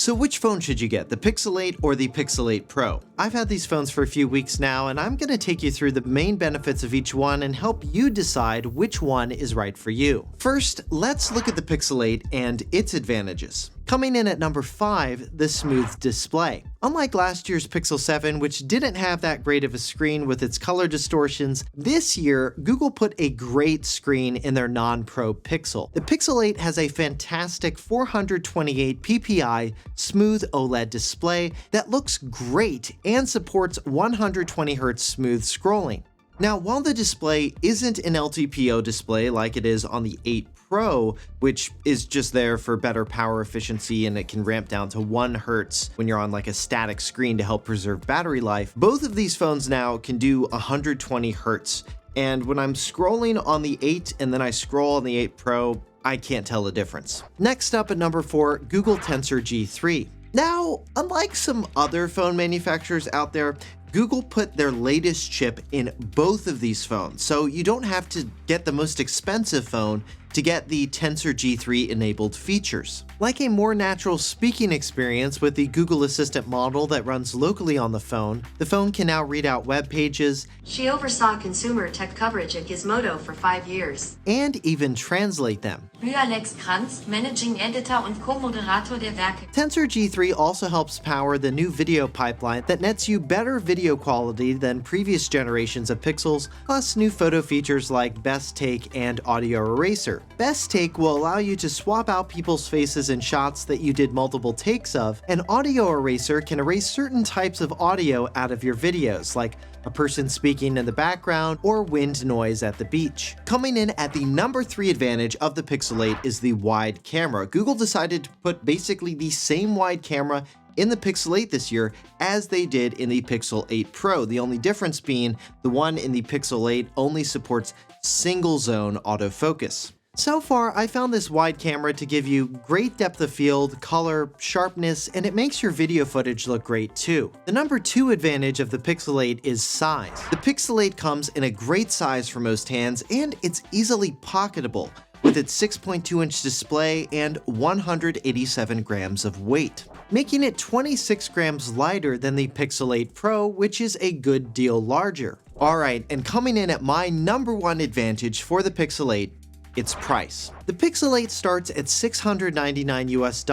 So which phone should you get, the Pixel 8 or the Pixel 8 Pro? I've had these phones for a few weeks now, and I'm going to take you through the main benefits of each one and help you decide which one is right for you. First, let's look at the Pixel 8 and its advantages. Coming in at number 5, the smooth display. Unlike last year's Pixel 7, which didn't have that great of a screen with its color distortions, this year Google put a great screen in their non-Pro Pixel. The Pixel 8 has a fantastic 428 ppi smooth OLED display that looks great and supports 120Hz smooth scrolling. Now, while the display isn't an LTPO display like it is on the 8 Pro, which is just there for better power efficiency and it can ramp down to 1 Hz when you're on like a static screen to help preserve battery life, both of these phones now can do 120 Hz. And when I'm scrolling on the 8 and then I scroll on the 8 Pro, I can't tell the difference. Next up at number 4, Google Tensor G3. Now, unlike some other phone manufacturers out there, Google put their latest chip in both of these phones, so you don't have to get the most expensive phone to get the Tensor G3 enabled features. Like a more natural speaking experience with the Google Assistant model that runs locally on the phone can now read out web pages. She oversaw consumer tech coverage at Gizmodo for 5 years. And even translate them. Alex Kranz, Managing Editor und Co-Moderator der Werke. Tensor G3 also helps power the new video pipeline that nets you better video quality than previous generations of Pixels, plus new photo features like Best Take and Audio Eraser. Best Take will allow you to swap out people's faces in shots that you did multiple takes of, and Audio Eraser can erase certain types of audio out of your videos, like a person speaking in the background or wind noise at the beach. Coming in at the number 3 advantage of the Pixel 8 is the wide camera. Google decided to put basically the same wide camera in the Pixel 8 this year as they did in the Pixel 8 Pro, the only difference being the one in the Pixel 8 only supports single zone autofocus. So far, I found this wide camera to give you great depth of field, color, sharpness, and it makes your video footage look great too. The number 2 advantage of the Pixel 8 is size. The Pixel 8 comes in a great size for most hands, and it's easily pocketable with its 6.2-inch display and 187 grams of weight, making it 26 grams lighter than the Pixel 8 Pro, which is a good deal larger. Alright, and coming in at my number 1 advantage for the Pixel 8, its price. The Pixel 8 starts at $699 US,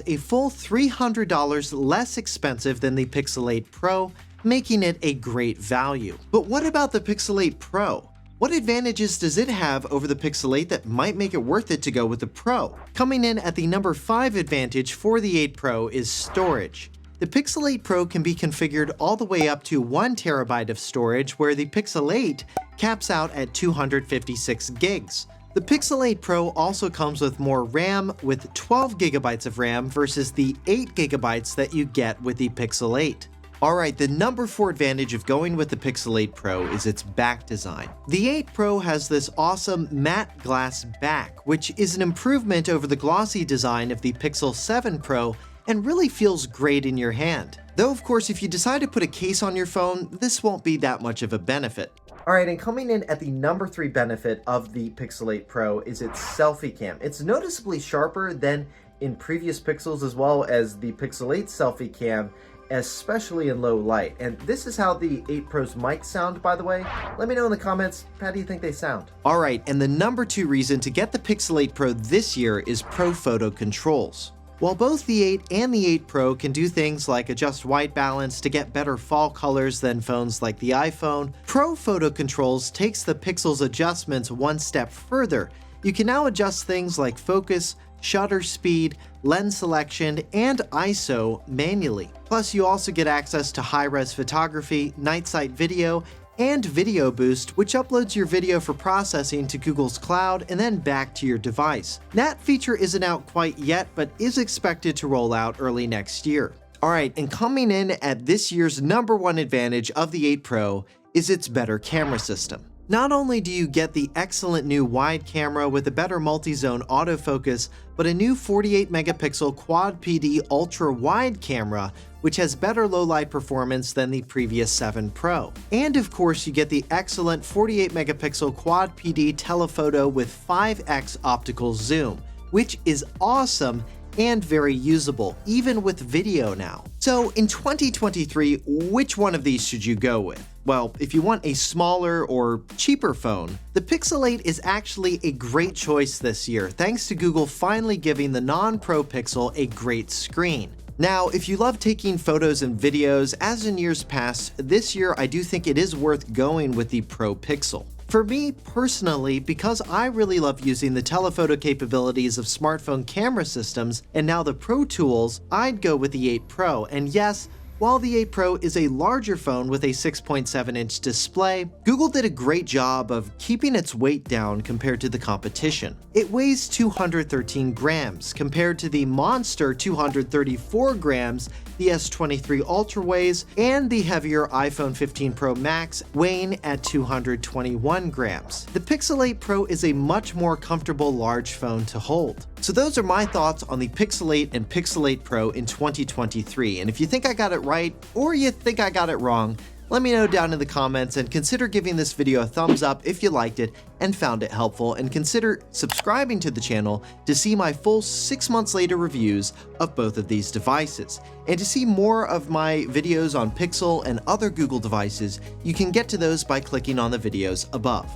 a full $300 less expensive than the Pixel 8 Pro, making it a great value. But what about the Pixel 8 Pro? What advantages does it have over the Pixel 8 that might make it worth it to go with the Pro? Coming in at the number 5 advantage for the 8 Pro is storage. The Pixel 8 Pro can be configured all the way up to 1 terabyte of storage, where the Pixel 8 caps out at 256 gigs. The Pixel 8 Pro also comes with more RAM, with 12 gigabytes of RAM versus the 8 gigabytes that you get with the Pixel 8. Alright, the number 4 advantage of going with the Pixel 8 Pro is its back design. The 8 Pro has this awesome matte glass back, which is an improvement over the glossy design of the Pixel 7 Pro and really feels great in your hand. Though of course, if you decide to put a case on your phone, this won't be that much of a benefit. Alright, and coming in at the number 3 benefit of the Pixel 8 Pro is its selfie cam. It's noticeably sharper than in previous Pixels, as well as the Pixel 8 selfie cam, especially in low light. And this is how the 8 Pro's mic sound, by the way. Let me know in the comments, how do you think they sound? Alright, and the number 2 reason to get the Pixel 8 Pro this year is Pro Photo controls. While both the 8 and the 8 Pro can do things like adjust white balance to get better fall colors than phones like the iPhone, Pro Photo Controls takes the Pixel's adjustments one step further. You can now adjust things like focus, shutter speed, lens selection, and ISO manually. Plus, you also get access to high-res photography, night sight video, and Video Boost, which uploads your video for processing to Google's cloud and then back to your device. That feature isn't out quite yet, but is expected to roll out early next year. Alright, and coming in at this year's number 1 advantage of the 8 Pro is its better camera system. Not only do you get the excellent new wide camera with a better multi-zone autofocus, but a new 48 megapixel quad PD ultra wide camera, which has better low-light performance than the previous 7 Pro. And of course, you get the excellent 48 megapixel quad PD telephoto with 5x optical zoom, which is awesome and very usable, even with video now. So in 2023, which one of these should you go with? Well, if you want a smaller or cheaper phone, the Pixel 8 is actually a great choice this year, thanks to Google finally giving the non-Pro Pixel a great screen. Now, if you love taking photos and videos, as in years past, this year I do think it is worth going with the Pro Pixel. For me personally, because I really love using the telephoto capabilities of smartphone camera systems and now the Pro Tools, I'd go with the 8 Pro, and yes, while the 8 Pro is a larger phone with a 6.7-inch display, Google did a great job of keeping its weight down compared to the competition. It weighs 213 grams compared to the monster 234 grams the S23 Ultra weighs, and the heavier iPhone 15 Pro Max weighing at 221 grams. The Pixel 8 Pro is a much more comfortable large phone to hold. So those are my thoughts on the Pixel 8 and Pixel 8 Pro in 2023, and if you think I got it right, or you think I got it wrong, let me know down in the comments, and consider giving this video a thumbs up if you liked it and found it helpful, and consider subscribing to the channel to see my full 6 months later reviews of both of these devices. And to see more of my videos on Pixel and other Google devices, you can get to those by clicking on the videos above.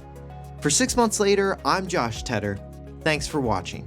For 6 months later, I'm Josh Tedder. Thanks for watching.